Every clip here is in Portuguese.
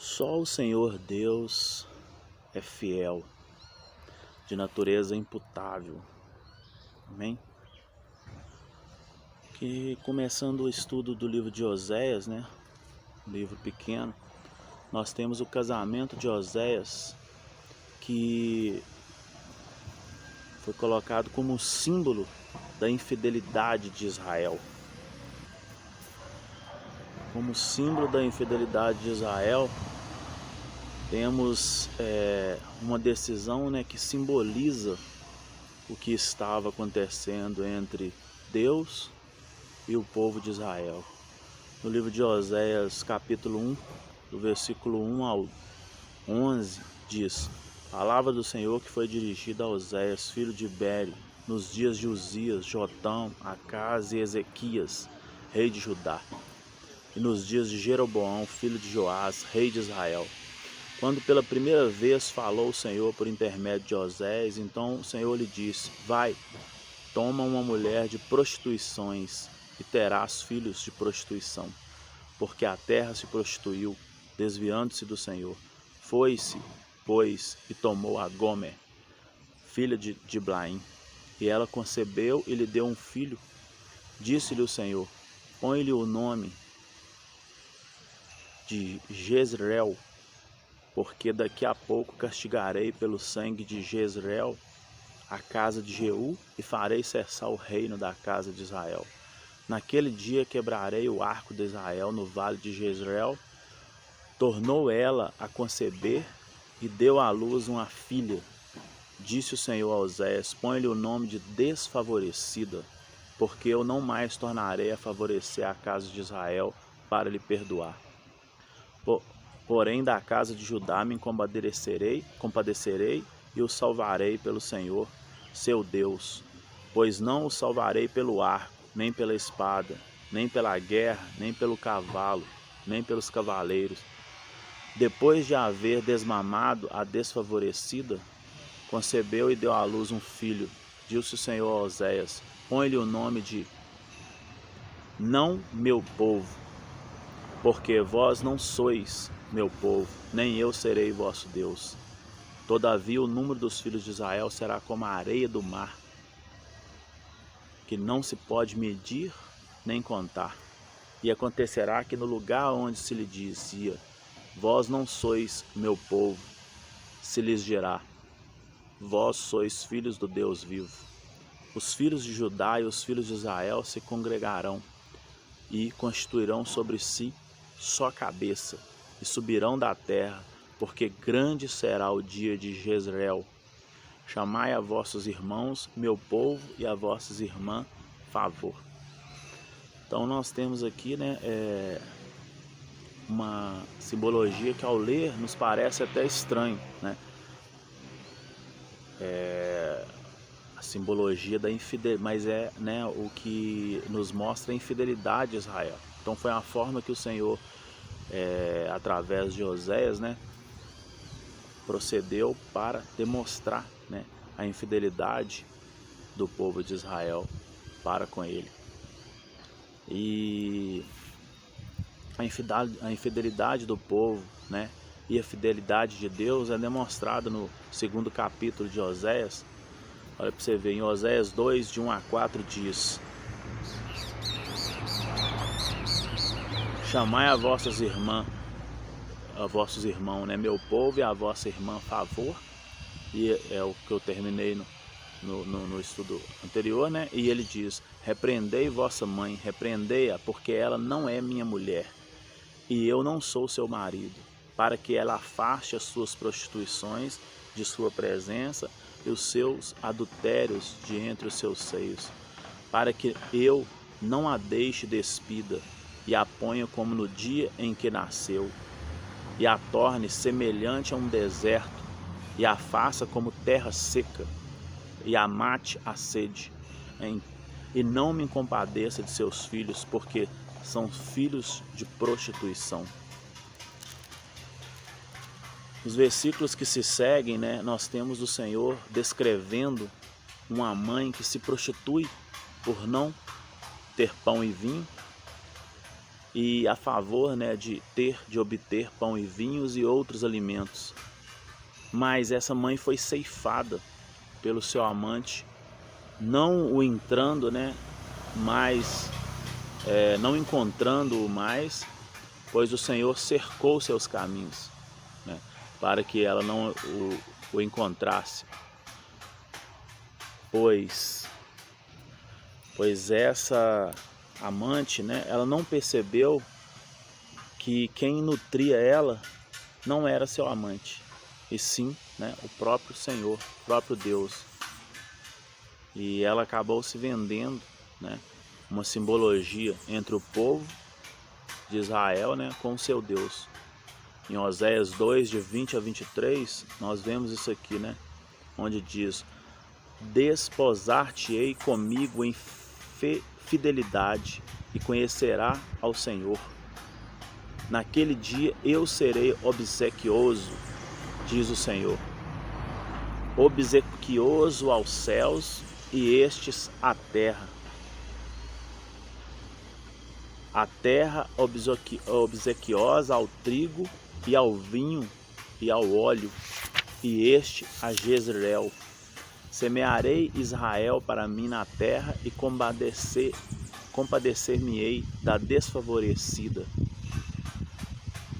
Só o Senhor Deus é fiel, de natureza imputável. Amém? Que começando o estudo do livro de Oséias, um livro pequeno, nós temos o casamento de Oséias, que foi colocado como um símbolo da infidelidade de Israel. Como símbolo da infidelidade de Israel, temos uma decisão que simboliza o que estava acontecendo entre Deus e o povo de Israel. No livro de Oséias, capítulo 1, do versículo 1 ao 11, diz: Palavra do Senhor que foi dirigida a Oséias, filho de Beeri, nos dias de Uzias, Jotão, Acás e Ezequias, rei de Judá, e nos dias de Jeroboão, filho de Joás, rei de Israel. Quando pela primeira vez falou o Senhor por intermédio de Oséias, então o Senhor lhe disse: Vai, toma uma mulher de prostituições e terás filhos de prostituição, porque a terra se prostituiu, desviando-se do Senhor. Foi-se, pois, e tomou a Gomer, filha de Diblaim, e ela concebeu e lhe deu um filho. Disse-lhe o Senhor: Põe-lhe o nome de Jezreel, porque daqui a pouco castigarei pelo sangue de Jezreel a casa de Jeú e farei cessar o reino da casa de Israel. Naquele dia quebrarei o arco de Israel no vale de Jezreel. Tornou ela a conceber e deu à luz uma filha. Disse o Senhor a Oséias: Põe-lhe o nome de desfavorecida, porque eu não mais tornarei a favorecer a casa de Israel para lhe perdoar. Porém da casa de Judá me compadecerei e o salvarei pelo Senhor, seu Deus, pois não o salvarei pelo arco, nem pela espada, nem pela guerra, nem pelo cavalo, nem pelos cavaleiros. Depois de haver desmamado a desfavorecida, concebeu e deu à luz um filho. Disse o Senhor a Oséias: Põe-lhe o nome de Não meu povo, porque vós não sois meu povo, nem eu serei vosso Deus. Todavia o número dos filhos de Israel será como a areia do mar, que não se pode medir nem contar. E acontecerá que no lugar onde se lhe dizia: Vós não sois meu povo, se lhes dirá: Vós sois filhos do Deus vivo. Os filhos de Judá e os filhos de Israel se congregarão e constituirão sobre si só cabeça, e subirão da terra, porque grande será o dia de Jezreel. Chamai a vossos irmãos, meu povo, e a vossas irmãs, favor. Então nós temos aqui uma simbologia que ao ler nos parece até estranho, a simbologia da infidelidade, mas o que nos mostra a infidelidade de Israel. Então foi a forma que o Senhor, através de Oséias, procedeu para demonstrar a infidelidade do povo de Israel para com ele. E a infidelidade do povo e a fidelidade de Deus é demonstrada no segundo capítulo de Oséias. Olha para você ver, em Oséias 2, de 1 a 4 diz: Chamai a vossas irmãs, a vossos irmãos, meu povo, e a vossa irmã, favor. E é o que eu terminei no estudo anterior, e ele diz: Repreendei vossa mãe, repreendei-a, porque ela não é minha mulher, e eu não sou seu marido, para que ela afaste as suas prostituições de sua presença e os seus adultérios de entre os seus seios, para que eu não a deixe despida e a ponha como no dia em que nasceu, e a torne semelhante a um deserto, e a faça como terra seca, e a mate a sede, e não me compadeça de seus filhos, porque são filhos de prostituição. Os versículos que se seguem, nós temos o Senhor descrevendo uma mãe que se prostitui por não ter pão e vinho, e a favor, né, de obter pão e vinhos e outros alimentos. Mas essa mãe foi ceifada pelo seu amante, não o entrando, né, mas não encontrando-o mais, pois o Senhor cercou seus caminhos, né, para que ela não o encontrasse. Pois essa amante, né, ela não percebeu que quem nutria ela não era seu amante, e sim, né, o próprio Senhor, o próprio Deus. E ela acabou se vendendo, né, uma simbologia entre o povo de Israel, né, com o seu Deus. Em Oséias 2, de 20 a 23, nós vemos isso aqui, né, onde diz: desposar-te-ei comigo em fidelidade e conhecerá ao Senhor. Naquele dia eu serei obsequioso, diz o Senhor, obsequioso aos céus e estes à terra. A terra obsequiosa ao trigo e ao vinho e ao óleo, e este a Jezreel. Semearei Israel para mim na terra e compadecer-me-ei da desfavorecida.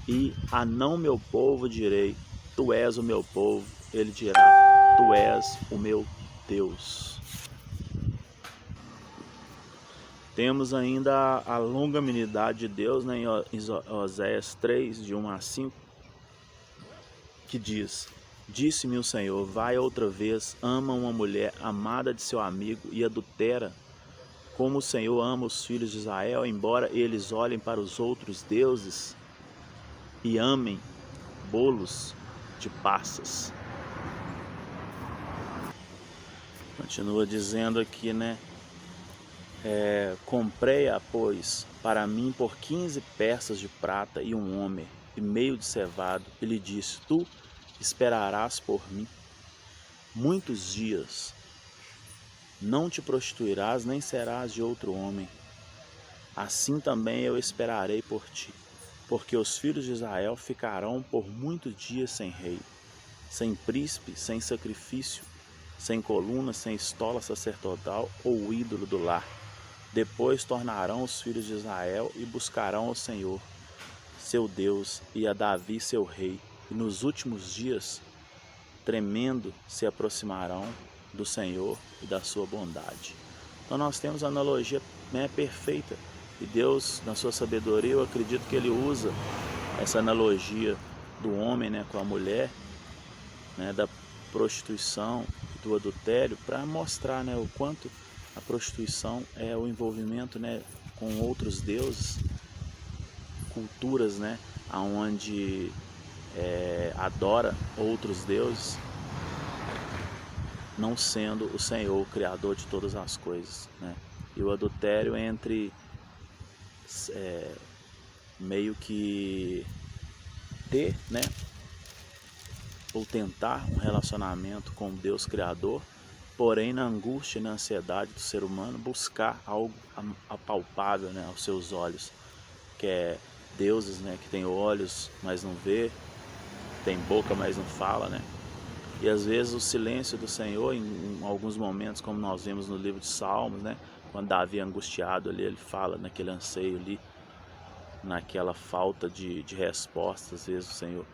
E a não meu povo direi: tu és o meu povo. Ele dirá: tu és o meu Deus. Temos ainda a longanimidade de Deus, né, em Oséias 3, de 1 a 5, que diz: disse-me o Senhor, vai outra vez, ama uma mulher amada de seu amigo e adultera, como o Senhor ama os filhos de Israel, embora eles olhem para os outros deuses e amem bolos de passas. Continua dizendo aqui, né? Comprei-a, pois, para mim por 15 peças de prata e um homer e meio de cevado, e lhe disse: tu esperarás por mim muitos dias, não te prostituirás, nem serás de outro homem. Assim também eu esperarei por ti, porque os filhos de Israel ficarão por muitos dias sem rei, sem príncipe, sem sacrifício, sem coluna, sem estola sacerdotal ou ídolo do lar. Depois tornarão os filhos de Israel e buscarão ao Senhor, seu Deus, e a Davi, seu rei. E nos últimos dias, tremendo, se aproximarão do Senhor e da sua bondade. Então nós temos a analogia, né, perfeita. E Deus, na sua sabedoria, eu acredito que Ele usa essa analogia do homem, né, com a mulher, né, da prostituição e do adultério, para mostrar, né, o quanto a prostituição é o envolvimento, né, com outros deuses, culturas, né, onde adora outros deuses, não sendo o Senhor o Criador de todas as coisas, né? E o adultério entre meio que ter, né, ou tentar um relacionamento com o Deus Criador, porém na angústia e na ansiedade do ser humano buscar algo apalpável, né, aos seus olhos, que é deuses, né, que tem olhos, mas não vê, tem boca, mas não fala, né? E às vezes o silêncio do Senhor, em alguns momentos, como nós vemos no livro de Salmos, né, quando Davi é angustiado ali, ele fala naquele anseio ali, naquela falta de resposta, às vezes o Senhor,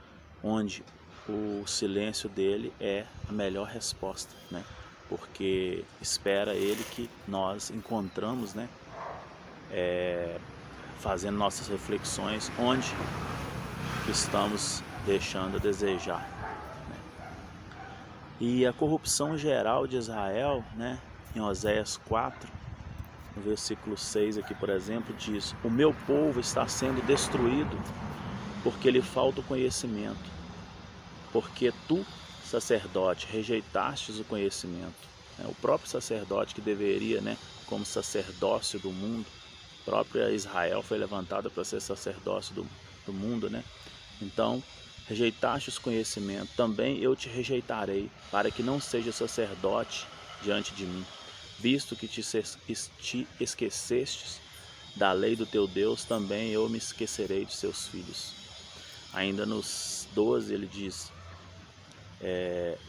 onde o silêncio dele é a melhor resposta, né? Porque espera ele que nós encontramos, né, fazendo nossas reflexões, onde estamos deixando a desejar, né? E a corrupção geral de Israel, né, em Oséias 4, no versículo 6 aqui, por exemplo, diz: o meu povo está sendo destruído porque lhe falta o conhecimento, porque tu, sacerdote, rejeitastes o conhecimento. O próprio sacerdote que deveria, né, como sacerdócio do mundo, própria Israel foi levantada para ser sacerdócio do mundo, né? Então, rejeitaste o conhecimento, também eu te rejeitarei, para que não seja sacerdote diante de mim, visto que te esquecestes da lei do teu Deus, também eu me esquecerei de seus filhos. Ainda nos 12 ele diz,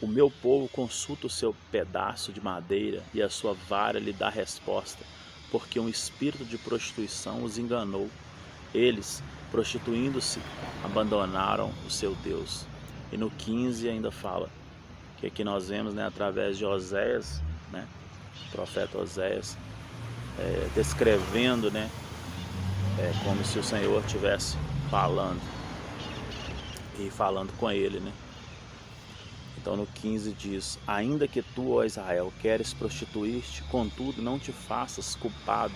o meu povo consulta o seu pedaço de madeira e a sua vara lhe dá resposta, porque um espírito de prostituição os enganou. Eles, prostituindo-se, abandonaram o seu Deus. E no 15 ainda fala, que aqui nós vemos, né, através de Oséias, né, o profeta Oséias, descrevendo, né, como se o Senhor estivesse falando e falando com ele, né. Então no 15 diz, ainda que tu, ó Israel, queres prostituir-te, contudo não te faças culpado,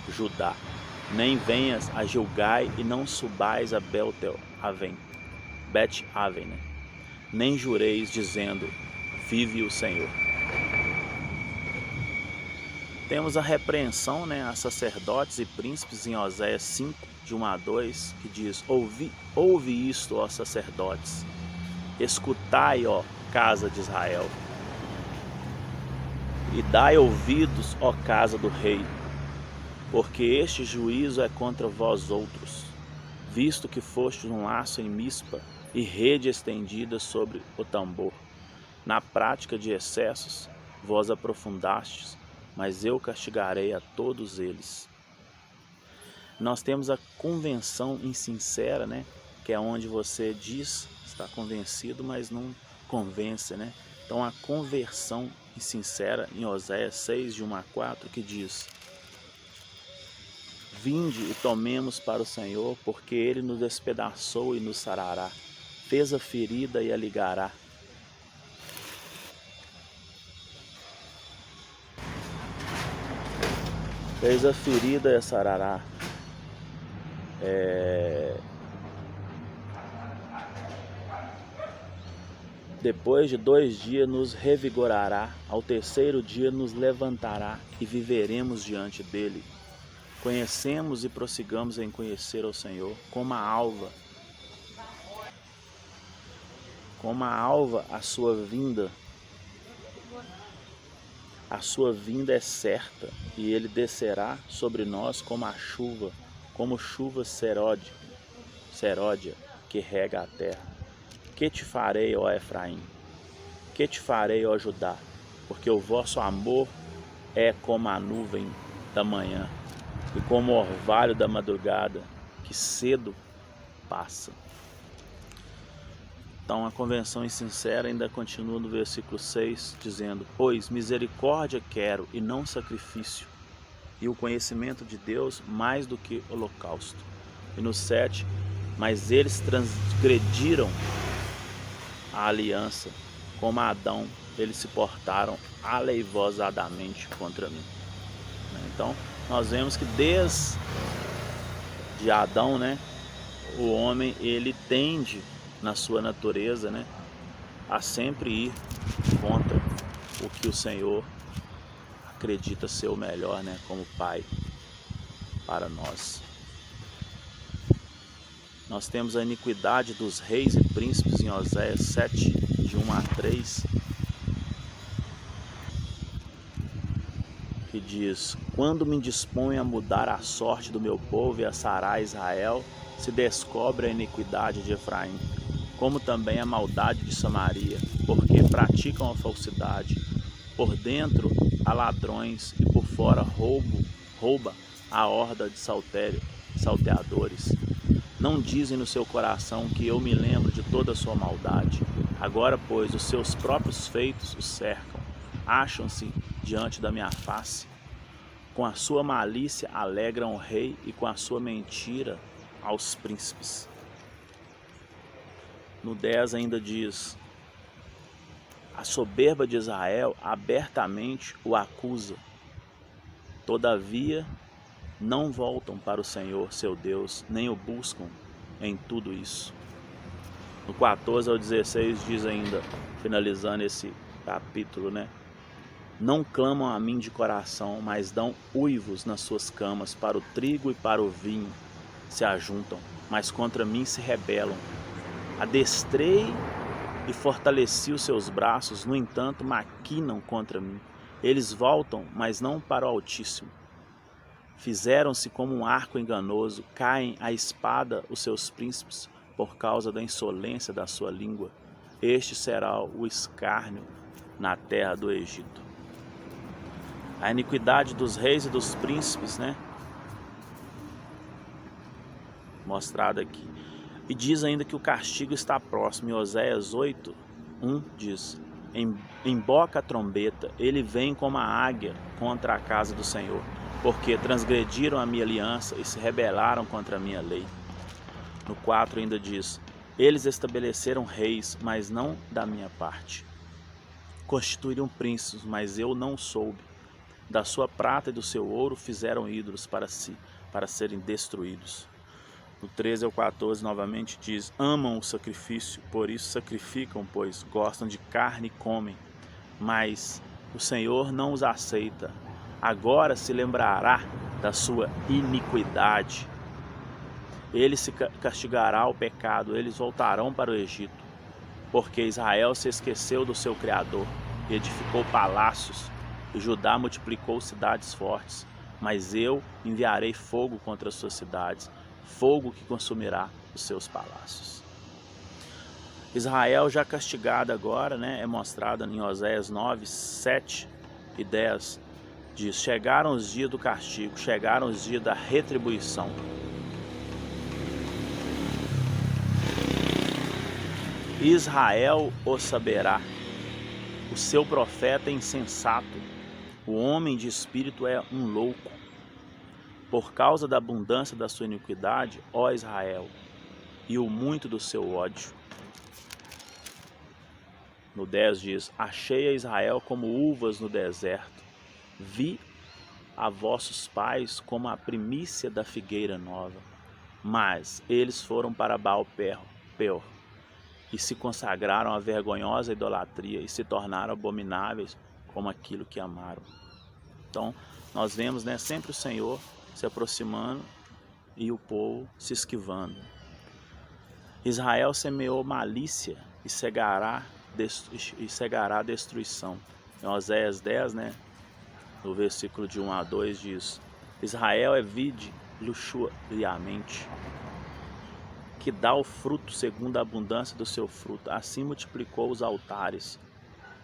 Judá, nem venhas a Gilgai e não subais a Bet-Aven, né? Nem jureis dizendo, vive o Senhor. Temos a repreensão, né, a sacerdotes e príncipes em Oséias 5, de 1 a 2, que diz, ouve isto, ó sacerdotes, escutai, ó casa de Israel, e dai ouvidos, ó casa do rei, porque este juízo é contra vós outros, visto que fostes um laço em Mispa e rede estendida sobre o tambor. Na prática de excessos vós aprofundastes, mas eu castigarei a todos eles. Nós temos a convenção insincera, né? Que é onde você diz, está convencido, mas não convence, né? Então a conversão insincera em Oséias 6, de 1 a 4, que diz, vinde e tomemos para o Senhor, porque Ele nos despedaçou e nos sarará, fez a ferida e a ligará. Fez a ferida e a sarará. Depois de 2 dias nos revigorará, ao terceiro dia nos levantará e viveremos diante dele. Conhecemos e prossigamos em conhecer ao Senhor, como a alva a sua vinda é certa, e ele descerá sobre nós como chuva seródia que rega a terra. Que te farei, ó Efraim? Que te farei, ó Judá? Porque o vosso amor é como a nuvem da manhã e como o orvalho da madrugada, que cedo passa. Então a convenção insincera ainda continua no versículo 6, dizendo, pois misericórdia quero e não sacrifício, e o conhecimento de Deus mais do que holocausto. E no 7, mas eles transgrediram a aliança, como Adão, eles se portaram aleivosadamente contra mim. Então nós vemos que desde Adão, né, o homem ele tende na sua natureza, né, a sempre ir contra o que o Senhor acredita ser o melhor, né, como Pai para nós. Nós temos a iniquidade dos reis e príncipes em Oséias 7, de 1 a 3, que diz, quando me disponho a mudar a sorte do meu povo e a sarar Israel, se descobre a iniquidade de Efraim, como também a maldade de Samaria, porque praticam a falsidade, por dentro há ladrões e por fora rouba a horda de salteadores. Não dizem no seu coração que eu me lembro de toda a sua maldade. Agora, pois, os seus próprios feitos os cercam, acham-se diante da minha face. Com a sua malícia alegram o rei e com a sua mentira aos príncipes. No 10 ainda diz, a soberba de Israel abertamente o acusa. Todavia, não voltam para o Senhor, seu Deus, nem o buscam em tudo isso. No 14 ao 16 diz ainda, finalizando esse capítulo, né? Não clamam a mim de coração, mas dão uivos nas suas camas, para o trigo e para o vinho se ajuntam, mas contra mim se rebelam. Adestrei e fortaleci os seus braços, no entanto maquinam contra mim. Eles voltam, mas não para o Altíssimo. Fizeram-se como um arco enganoso, caem à espada os seus príncipes, por causa da insolência da sua língua. Este será o escárnio na terra do Egito. A iniquidade dos reis e dos príncipes, né? Mostrada aqui. E diz ainda que o castigo está próximo. Em Oséias 8:1 diz: emboca a trombeta, ele vem como a águia contra a casa do Senhor, porque transgrediram a minha aliança e se rebelaram contra a minha lei. No 4 ainda diz: eles estabeleceram reis, mas não da minha parte. Constituíram príncipes, mas eu não soube. Da sua prata e do seu ouro fizeram ídolos para si, para serem destruídos. No 13 ao 14 novamente diz: amam o sacrifício, por isso sacrificam, pois gostam de carne e comem. Mas o Senhor não os aceita. Agora se lembrará da sua iniquidade. Ele se castigará o pecado, eles voltarão para o Egito. Porque Israel se esqueceu do seu Criador, e edificou palácios, e Judá multiplicou cidades fortes. Mas eu enviarei fogo contra as suas cidades, fogo que consumirá os seus palácios. Israel já castigado agora, né, é mostrada em Oséias 9, 7 e 10. Diz: chegaram os dias do castigo, chegaram os dias da retribuição. Israel o saberá, o seu profeta é insensato, o homem de espírito é um louco. Por causa da abundância da sua iniquidade, ó Israel, e o muito do seu ódio. No 10 diz: achei a Israel como uvas no deserto, vi a vossos pais como a primícia da figueira nova. Mas eles foram para Baal-peor, e se consagraram à vergonhosa idolatria, e se tornaram abomináveis como aquilo que amaram. Então, nós vemos, né, sempre o Senhor se aproximando e o povo se esquivando. Israel semeou malícia e cegará destruição. Em Oséias 10, né, no versículo de 1 a 2 diz: Israel é vide luxuriamente, que dá o fruto segundo a abundância do seu fruto, assim multiplicou os altares.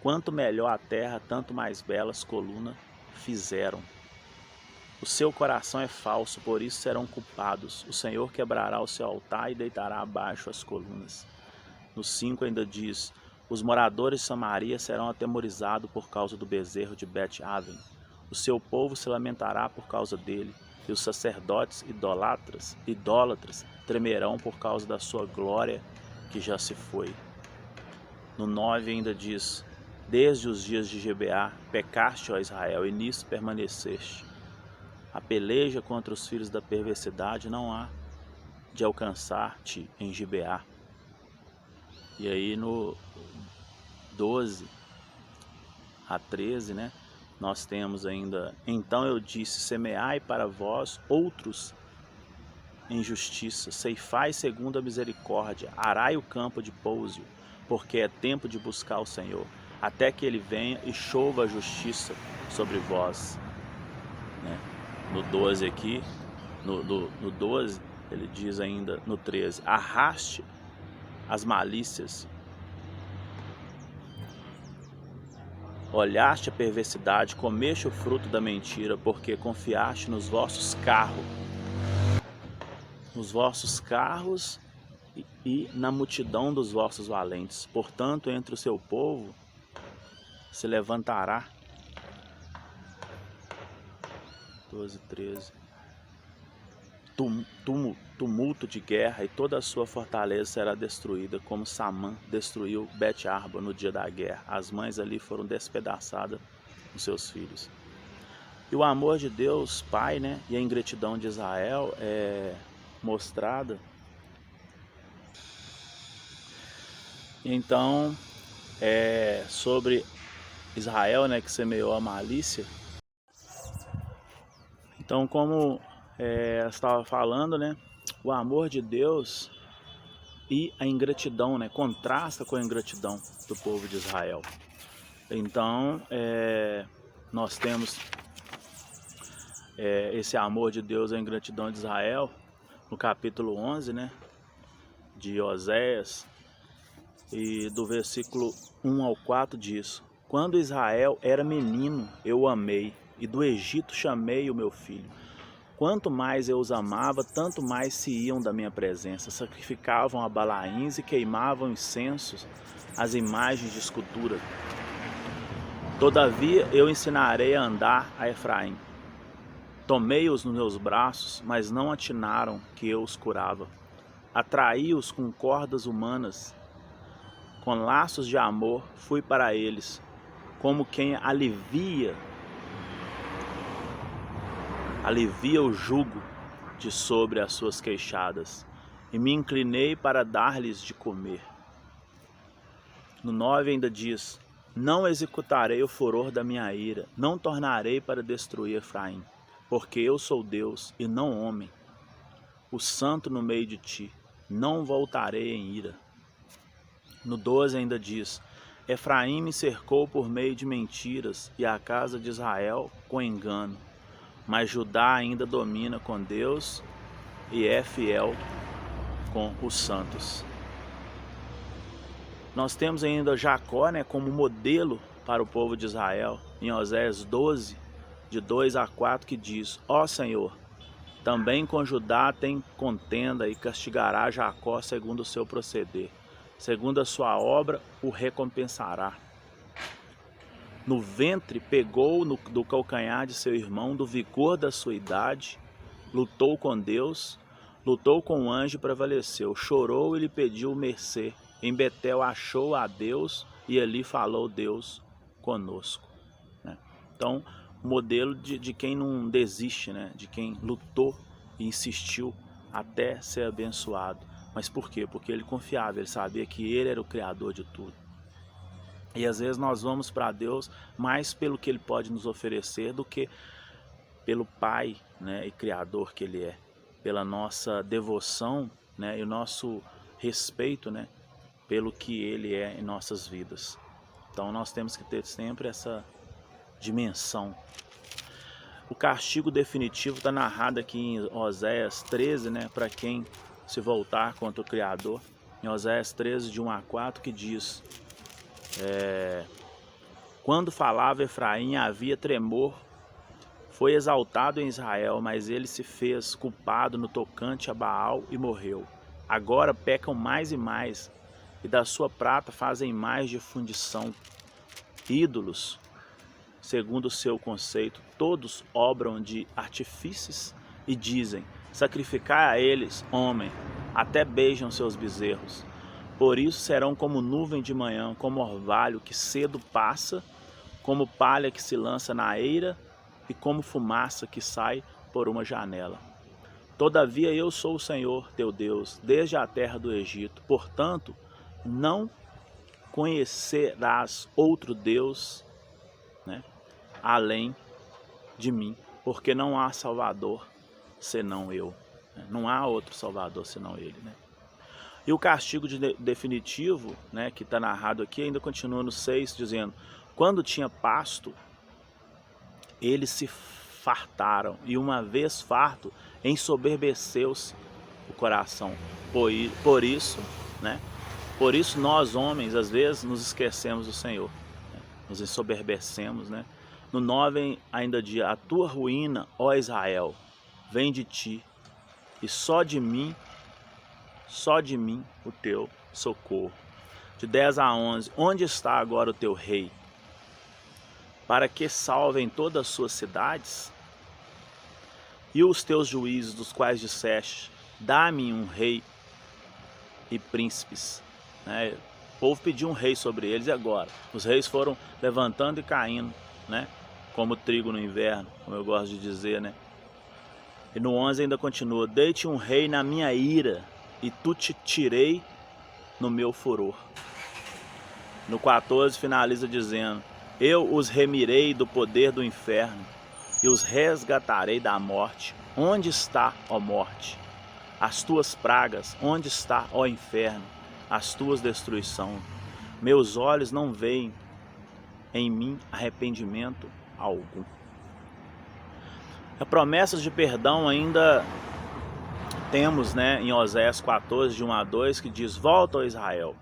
Quanto melhor a terra, tanto mais belas colunas fizeram. O seu coração é falso, por isso serão culpados. O Senhor quebrará o seu altar e deitará abaixo as colunas. No 5 ainda diz: os moradores de Samaria serão atemorizados por causa do bezerro de Bet-Aven. O seu povo se lamentará por causa dele, e os sacerdotes idólatras tremerão por causa da sua glória que já se foi. No 9 ainda diz: desde os dias de Gibeá pecaste, ó Israel, e nisso permaneceste. A peleja contra os filhos da perversidade não há de alcançar-te em Gibeá. E aí no 12 a 13, né, nós temos ainda: então eu disse, semeai para vós outros em justiça, ceifai segundo a misericórdia, arai o campo de pouso, porque é tempo de buscar o Senhor, até que ele venha e chova a justiça sobre vós. Né? No 12 aqui, no 12, ele diz ainda no 13: arraste as malícias, olhaste a perversidade, comeste o fruto da mentira, porque confiaste nos vossos carros e na multidão dos vossos valentes. Portanto, entre o seu povo se levantará 12, 13 tumulto de guerra, e toda a sua fortaleza será destruída, como Samã destruiu Bet-Arba no dia da guerra. As mães ali foram despedaçadas com seus filhos. E o amor de Deus Pai, né, e a ingratidão de Israel é mostrada. Então, sobre Israel, né, que semeou a malícia. Então, como estava falando, né, o amor de Deus e a ingratidão, né, contrasta com a ingratidão do povo de Israel. Então, nós temos esse amor de Deus, a ingratidão de Israel, no capítulo 11, né, de Oséias, e do versículo 1 ao 4 diz: quando Israel era menino, eu o amei, e do Egito chamei o meu filho. Quanto mais eu os amava, tanto mais se iam da minha presença. Sacrificavam a Balaíns e queimavam incensos às imagens de escultura. Todavia eu ensinarei a andar a Efraim. Tomei-os nos meus braços, mas não atinaram que eu os curava. Atraí-os com cordas humanas, com laços de amor fui para eles, como quem alivia o jugo de sobre as suas queixadas, e me inclinei para dar-lhes de comer. No 9 ainda diz: não executarei o furor da minha ira, não tornarei para destruir Efraim, porque eu sou Deus e não homem, o santo no meio de ti, não voltarei em ira. No 12 ainda diz: Efraim me cercou por meio de mentiras, e a casa de Israel com engano. Mas Judá ainda domina com Deus e é fiel com os santos. Nós temos ainda Jacó, né, como modelo para o povo de Israel, em Oséias 12, de 2 a 4, que diz: ó Senhor, também com Judá tem contenda, e castigará Jacó segundo o seu proceder. Segundo a sua obra o recompensará. No ventre pegou do calcanhar de seu irmão, do vigor da sua idade, lutou com Deus, lutou com o anjo e prevaleceu, chorou e lhe pediu mercê. Em Betel achou a Deus e ali falou Deus conosco. Então, modelo de quem não desiste, né? De quem lutou e insistiu até ser abençoado. Mas por quê? Porque ele confiava, ele sabia que ele era o Criador de tudo. E às vezes nós vamos para Deus mais pelo que Ele pode nos oferecer do que pelo Pai, né, e Criador que Ele é. Pela nossa devoção, né, e o nosso respeito, né, pelo que Ele é em nossas vidas. Então nós temos que ter sempre essa dimensão. O castigo definitivo está narrado aqui em Oséias 13, né, para quem se voltar contra o Criador. Em Oséias 13, de 1 a 4, que diz: quando falava Efraim havia tremor, foi exaltado em Israel, mas ele se fez culpado no tocante a Baal e morreu. Agora pecam mais e mais, e da sua prata fazem mais de fundição. Ídolos, segundo o seu conceito, todos obram de artifícios e dizem: sacrificai a eles, homem, até beijam seus bezerros. Por isso serão como nuvem de manhã, como orvalho que cedo passa, como palha que se lança na eira e como fumaça que sai por uma janela. Todavia eu sou o Senhor teu Deus, desde a terra do Egito. Portanto, não conhecerás outro Deus, né, além de mim, porque não há Salvador senão eu. Não há outro Salvador senão Ele, né? E o castigo definitivo, né, que está narrado aqui, ainda continua no 6, dizendo: quando tinha pasto, eles se fartaram, e uma vez farto, ensoberbeceu-se o coração. Por isso, né, por isso nós homens, às vezes, nos esquecemos do Senhor, né, nos ensoberbecemos, né? No 9 ainda diz: a tua ruína, ó Israel, vem de ti, e só de mim o teu socorro. De 10 a 11, onde está agora o teu rei? Para que salvem todas as suas cidades? E os teus juízes, dos quais disseste: dá-me um rei e príncipes. Né? O povo pediu um rei sobre eles, e agora? Os reis foram levantando e caindo, né? Como trigo no inverno, como eu gosto de dizer, né? E no 11 ainda continua: dei-te um rei na minha ira, e tu te tirei no meu furor. No 14 finaliza dizendo: eu os remirei do poder do inferno, e os resgatarei da morte. Onde está, ó morte, as tuas pragas? Onde está, ó inferno, as tuas destruições? Meus olhos não veem em mim arrependimento algum. A promessa de perdão ainda temos, né, em Oséias 14, de 1 a 2, que diz: volta, ó Israel,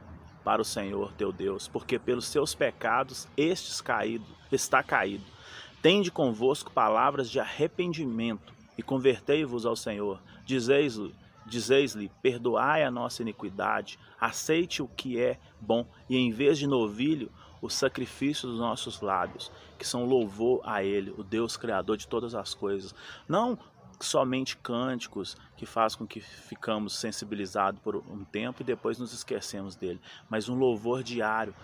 para o Senhor teu Deus, porque pelos seus pecados está caído. Tende convosco palavras de arrependimento e convertei-vos ao Senhor. Dizeis-lhe, perdoai a nossa iniquidade, aceite o que é bom, e em vez de novilho, o sacrifício dos nossos lábios, que são louvor a Ele, o Deus Criador de todas as coisas. Não somente cânticos que faz com que ficamos sensibilizados por um tempo e depois nos esquecemos dele, mas um louvor diário,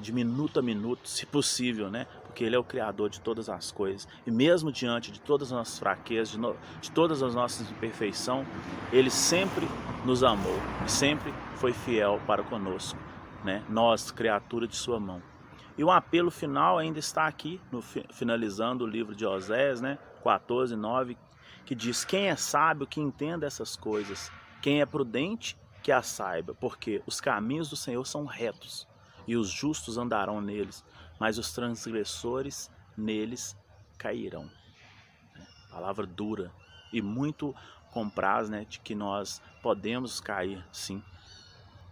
de minuto a minuto, se possível, né? Porque Ele é o Criador de todas as coisas, e mesmo diante de todas as nossas fraquezas, de todas as nossas imperfeições, Ele sempre nos amou e sempre foi fiel para conosco, né? Nós, criatura de sua mão. E o apelo final ainda está aqui, finalizando o livro de Oséias, né? 14, 9, que diz: quem é sábio que entenda essas coisas, quem é prudente que as saiba, porque os caminhos do Senhor são retos, e os justos andarão neles, mas os transgressores neles cairão. Palavra dura e muito compraz, né, de que nós podemos cair, sim.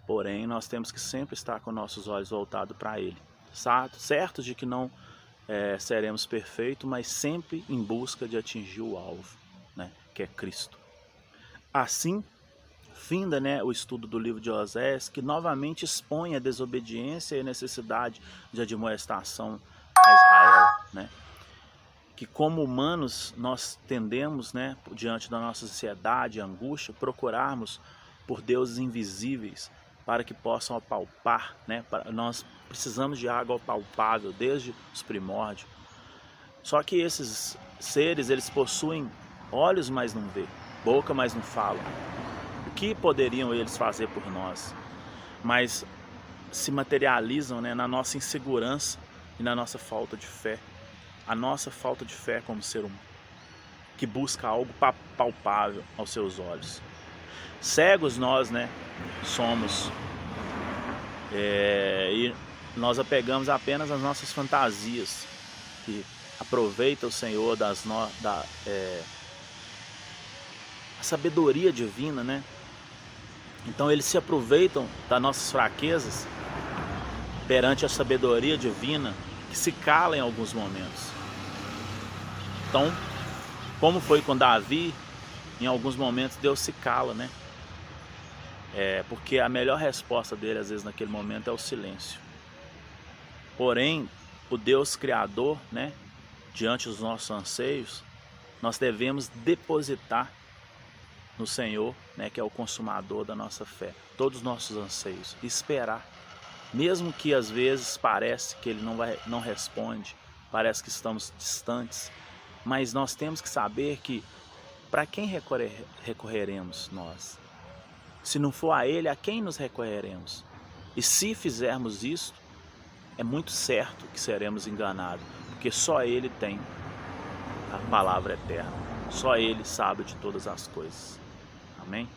Porém, nós temos que sempre estar com nossos olhos voltados para Ele, certos de que não seremos perfeitos, mas sempre em busca de atingir o alvo, né, que é Cristo. Assim, finda, né, o estudo do livro de Oséias, que novamente expõe a desobediência e a necessidade de admoestação a Israel, né? Que como humanos nós tendemos, né, diante da nossa ansiedade e angústia, procurarmos por deuses invisíveis para que possam apalpar, né? Nós precisamos de água palpável desde os primórdios. Só que esses seres, eles possuem olhos, mas não vê, boca, mas não falam. O que poderiam eles fazer por nós? Mas se materializam, né, na nossa insegurança e na nossa falta de fé. A nossa falta de fé como ser humano, que busca algo palpável aos seus olhos. Cegos nós, né, somos, e nós apegamos apenas às nossas fantasias, que aproveita o Senhor a sabedoria divina, né? Então eles se aproveitam das nossas fraquezas perante a sabedoria divina, que se cala em alguns momentos. Então, como foi com Davi, em alguns momentos Deus se cala, né? Porque a melhor resposta dele, às vezes, naquele momento é o silêncio. Porém, o Deus Criador, né, diante dos nossos anseios, nós devemos depositar no Senhor, né, que é o consumador da nossa fé, todos os nossos anseios, e esperar. Mesmo que às vezes parece que Ele não responde, parece que estamos distantes, mas nós temos que saber que para quem recorreremos nós? Se não for a Ele, a quem nos recorreremos? E se fizermos isso, é muito certo que seremos enganados, porque só Ele tem a palavra eterna, só Ele sabe de todas as coisas. Amém?